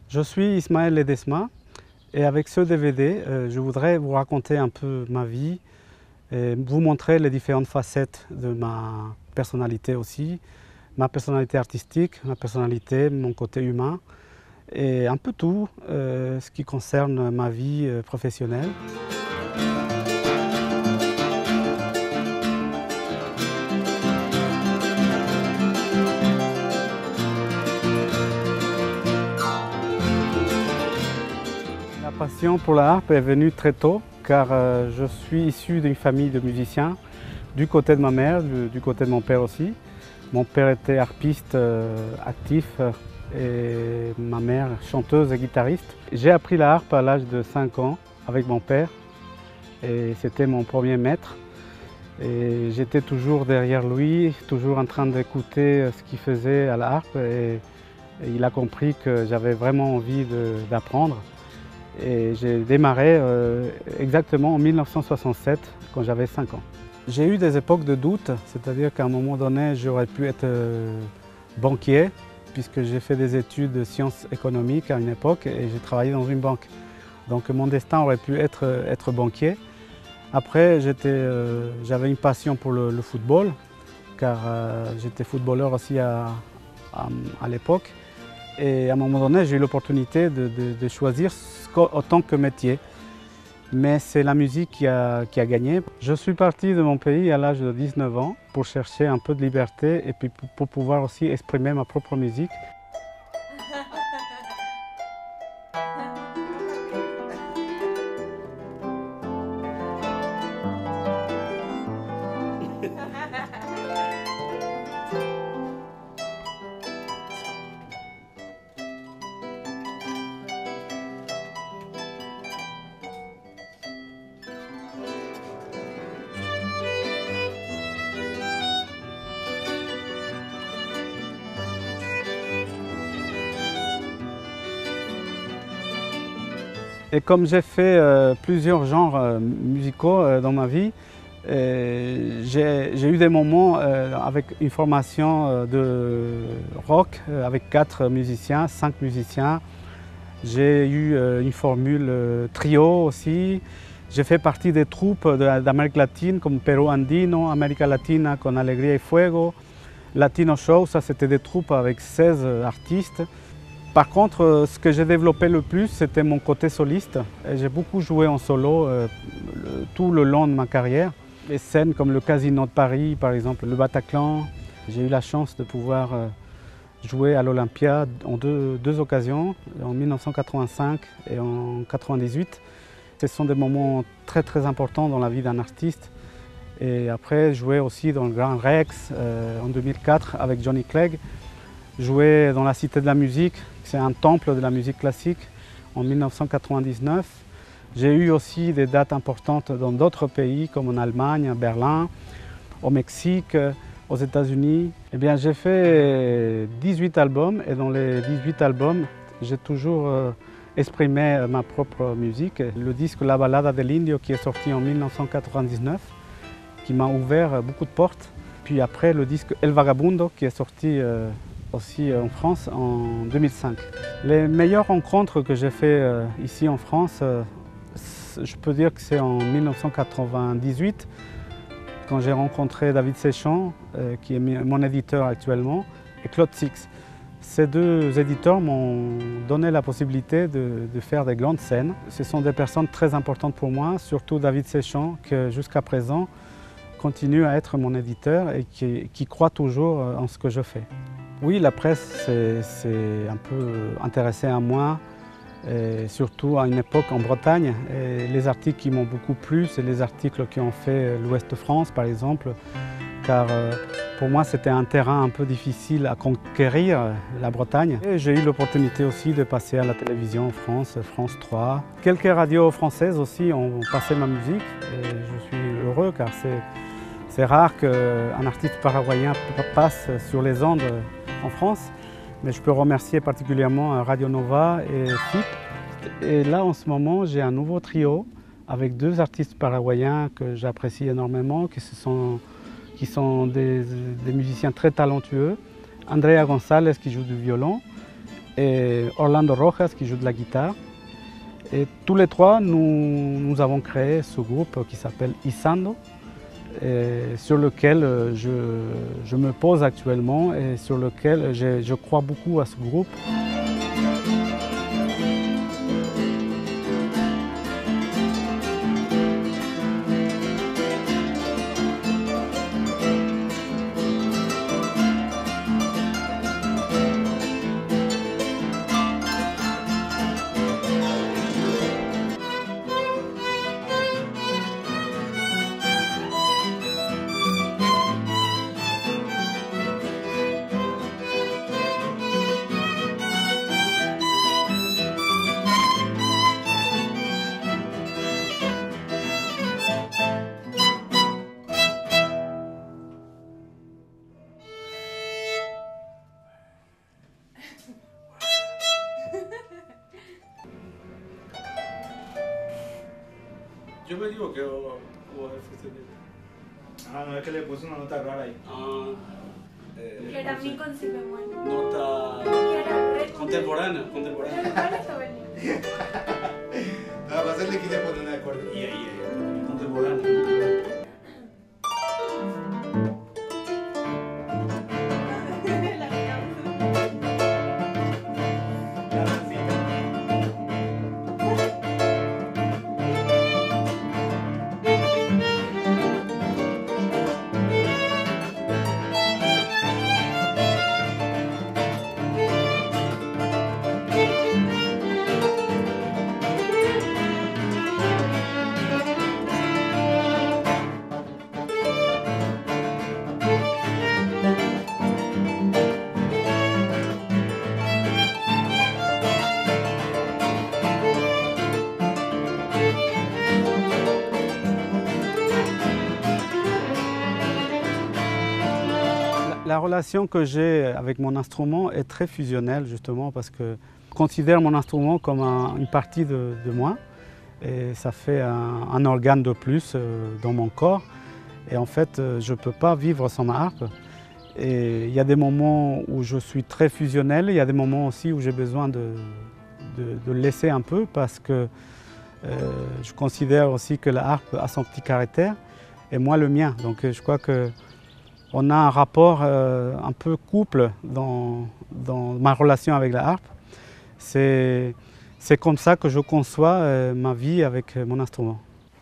Je suis Ismaël Ledesma et avec ce DVD, je voudrais vous raconter un peu ma vie et vous montrer les différentes facettes de ma personnalité aussi, ma personnalité artistique, ma personnalité, mon côté humain et un peu tout ce qui concerne ma vie professionnelle. La passion pour la harpe est venue très tôt car je suis issu d'une famille de musiciens du côté de ma mère, du côté de mon père aussi. Mon père était harpiste actif et ma mère chanteuse et guitariste. J'ai appris la harpe à l'âge de 5 ans avec mon père et c'était mon premier maître. Et j'étais toujours derrière lui, toujours en train d'écouter ce qu'il faisait à la harpe et il a compris que j'avais vraiment envie d'apprendre. Et j'ai démarré exactement en 1967, quand j'avais 5 ans. J'ai eu des époques de doute, c'est-à-dire qu'à un moment donné, j'aurais pu être banquier, puisque j'ai fait des études de sciences économiques à une époque et j'ai travaillé dans une banque. Donc mon destin aurait pu être banquier. Après, j'avais une passion pour le football, car j'étais footballeur aussi à l'époque. Et à un moment donné, j'ai eu l'opportunité de choisir autant que métier. Mais c'est la musique qui a gagné. Je suis parti de mon pays à l'âge de 19 ans pour chercher un peu de liberté et puis pour pouvoir aussi exprimer ma propre musique. Et comme j'ai fait plusieurs genres musicaux dans ma vie, j'ai eu des moments avec une formation de rock avec 4 musiciens, 5 musiciens. J'ai eu une formule trio aussi. J'ai fait partie des troupes d'Amérique latine comme Perú Andino, América Latina con Alegría y Fuego, Latino Show, ça c'était des troupes avec 16 artistes. Par contre, ce que j'ai développé le plus, c'était mon côté soliste. J'ai beaucoup joué en solo tout le long de ma carrière. Les scènes comme le Casino de Paris, par exemple, le Bataclan. J'ai eu la chance de pouvoir jouer à l'Olympia en deux occasions, en 1985 et en 1998. Ce sont des moments très très importants dans la vie d'un artiste. Et après, jouer aussi dans le Grand Rex en 2004 avec Johnny Clegg. Jouer dans la Cité de la Musique, c'est un temple de la musique classique, en 1999. J'ai eu aussi des dates importantes dans d'autres pays, comme en Allemagne, à Berlin, au Mexique, aux États-Unis. Eh bien, j'ai fait 18 albums et dans les 18 albums, j'ai toujours exprimé ma propre musique. Le disque La Balada del Indio qui est sorti en 1999, qui m'a ouvert beaucoup de portes. Puis après, le disque El Vagabundo qui est sorti aussi en France en 2005. Les meilleures rencontres que j'ai faites ici en France, je peux dire que c'est en 1998, quand j'ai rencontré David Séchant, qui est mon éditeur actuellement, et Claude Six. Ces deux éditeurs m'ont donné la possibilité de faire des grandes scènes. Ce sont des personnes très importantes pour moi, surtout David Séchant, qui jusqu'à présent continue à être mon éditeur et qui croit toujours en ce que je fais. Oui, la presse s'est un peu intéressée à moi, et surtout à une époque en Bretagne. Et les articles qui m'ont beaucoup plu, c'est les articles qui ont fait l'Ouest de France, par exemple, car pour moi, c'était un terrain un peu difficile à conquérir, la Bretagne. J'ai eu l'opportunité aussi de passer à la télévision en France, France 3. Quelques radios françaises aussi ont passé ma musique et je suis heureux car c'est rare qu'un artiste paraguayen passe sur les ondes en France, mais je peux remercier particulièrement Radio Nova et FIP. Et là, en ce moment, j'ai un nouveau trio avec 2 artistes paraguayens que j'apprécie énormément, qui sont des musiciens très talentueux. Andrea González qui joue du violon et Orlando Rojas qui joue de la guitare. Et tous les trois, nous avons créé ce groupe qui s'appelle Isando, et sur lequel je me pose actuellement et sur lequel je crois beaucoup à ce groupe. Yo me digo que OFCD. Ah, no, es que le puse una nota rara ahí. Que era mi con si bemol. Nota Que era re contemporánea. ¿Cuál es la venida? Ah, va a ser le quise poner un acorde. Contemporánea. La La relation que j'ai avec mon instrument est très fusionnelle justement parce que je considère mon instrument comme une partie de moi et ça fait un organe de plus dans mon corps et en fait je ne peux pas vivre sans ma harpe et il y a des moments où je suis très fusionnel, il y a des moments aussi où j'ai besoin de laisser un peu parce que je considère aussi que la harpe a son petit caractère et moi le mien, donc je crois que on a un rapport un peu couple dans ma relation avec la harpe. C'est comme ça que je conçois ma vie avec mon instrument.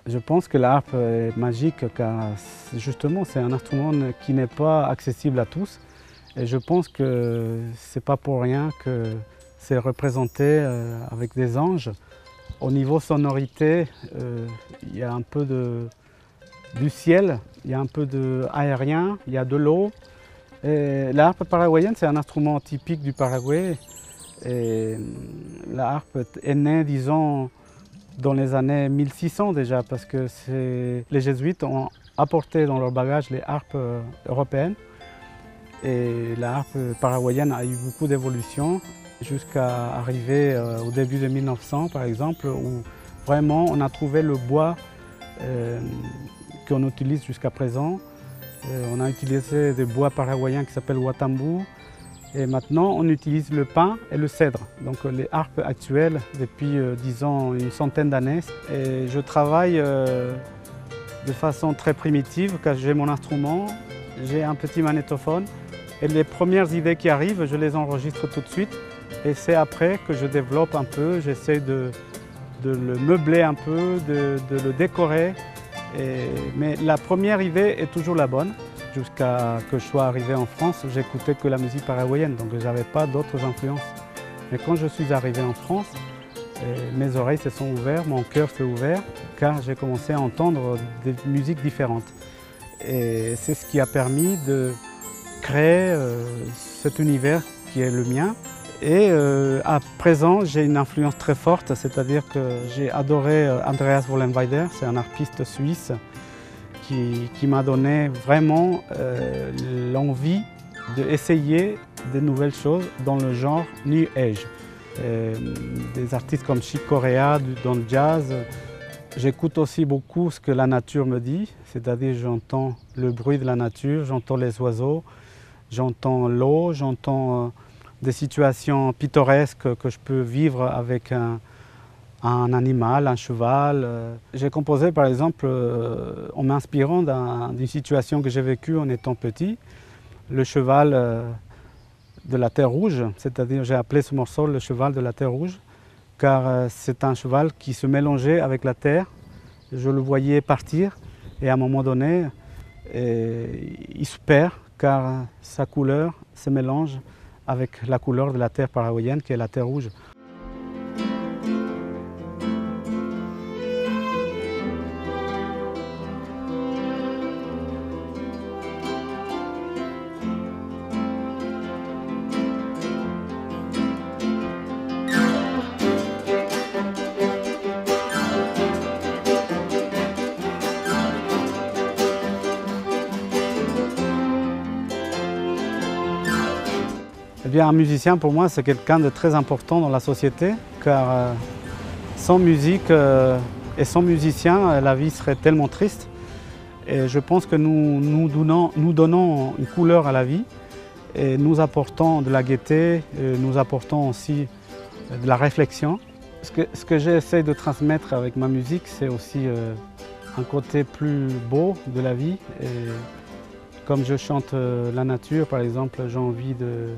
Je pense que la harpe est magique car justement c'est un instrument qui n'est pas accessible à tous. Et je pense que c'est pas pour rien que c'est représenté avec des anges. Au niveau sonorité, il y a un peu du ciel, il y a un peu d'aérien, il y a de l'eau. La harpe paraguayenne, c'est un instrument typique du Paraguay. Et la harpe est née, disons, dans les années 1600 déjà, parce que les jésuites ont apporté dans leur bagage les harpes européennes. Et la harpe paraguayenne a eu beaucoup d'évolution jusqu'à arriver au début de 1900, par exemple, où vraiment on a trouvé le bois qu'on utilise jusqu'à présent. On a utilisé des bois paraguayens qui s'appellent watambu. Et maintenant, on utilise le pin et le cèdre. Donc les harpes actuelles, depuis, disons, une centaine d'années. Et je travaille de façon très primitive, car j'ai mon instrument, j'ai un petit magnétophone. Et les premières idées qui arrivent, je les enregistre tout de suite. Et c'est après que je développe un peu, j'essaie de le meubler un peu, de le décorer. Mais la première idée est toujours la bonne. Jusqu'à que je sois arrivé en France, j'écoutais que la musique paraguayenne, donc je n'avais pas d'autres influences. Mais quand je suis arrivé en France, mes oreilles se sont ouvertes, mon cœur s'est ouvert, car j'ai commencé à entendre des musiques différentes. Et c'est ce qui a permis de créer cet univers qui est le mien. Et à présent, j'ai une influence très forte, c'est-à-dire que j'ai adoré Andreas Vollenweider, c'est un harpiste suisse qui m'a donné vraiment l'envie d'essayer de nouvelles choses dans le genre New Age. Des artistes comme Chick Corea dans le jazz. J'écoute aussi beaucoup ce que la nature me dit, c'est-à-dire j'entends le bruit de la nature, j'entends les oiseaux, j'entends l'eau, j'entends des situations pittoresques que je peux vivre avec un animal, un cheval. J'ai composé par exemple en m'inspirant d'une situation que j'ai vécue en étant petit, le cheval de la Terre Rouge, c'est-à-dire j'ai appelé ce morceau le cheval de la Terre Rouge, car c'est un cheval qui se mélangeait avec la terre. Je le voyais partir et à un moment donné, il se perd car sa couleur se mélange avec la couleur de la terre paraguayenne qui est la terre rouge. Eh bien, un musicien, pour moi, c'est quelqu'un de très important dans la société, car sans musique et sans musicien, la vie serait tellement triste. Et je pense que nous donnons une couleur à la vie et nous apportons de la gaieté, nous apportons aussi de la réflexion. Ce que j'essaie de transmettre avec ma musique, c'est aussi un côté plus beau de la vie. Et comme je chante la nature, par exemple, j'ai envie de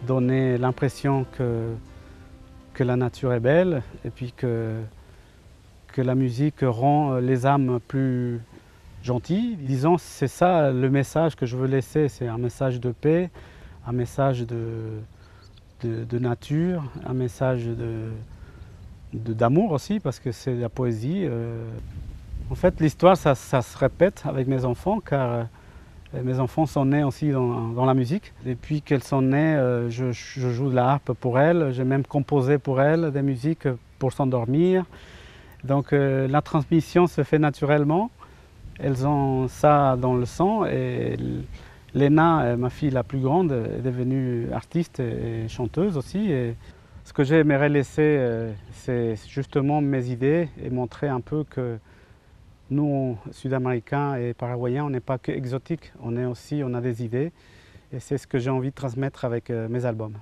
donner l'impression que la nature est belle et puis que la musique rend les âmes plus gentilles. Disons, c'est ça le message que je veux laisser, c'est un message de paix, un message de nature, un message d'amour aussi, parce que c'est la poésie. En fait, l'histoire, ça se répète avec mes enfants, car mes enfants sont nés aussi dans la musique. Depuis qu'elles sont nées, je joue de la harpe pour elles. J'ai même composé pour elles des musiques pour s'endormir. Donc la transmission se fait naturellement. Elles ont ça dans le sang. Et Léna, ma fille la plus grande, est devenue artiste et chanteuse aussi. Et ce que j'aimerais laisser, c'est justement mes idées et montrer un peu que nous, Sud-Américains et Paraguayens, on n'est pas que exotiques, on a des idées et c'est ce que j'ai envie de transmettre avec mes albums.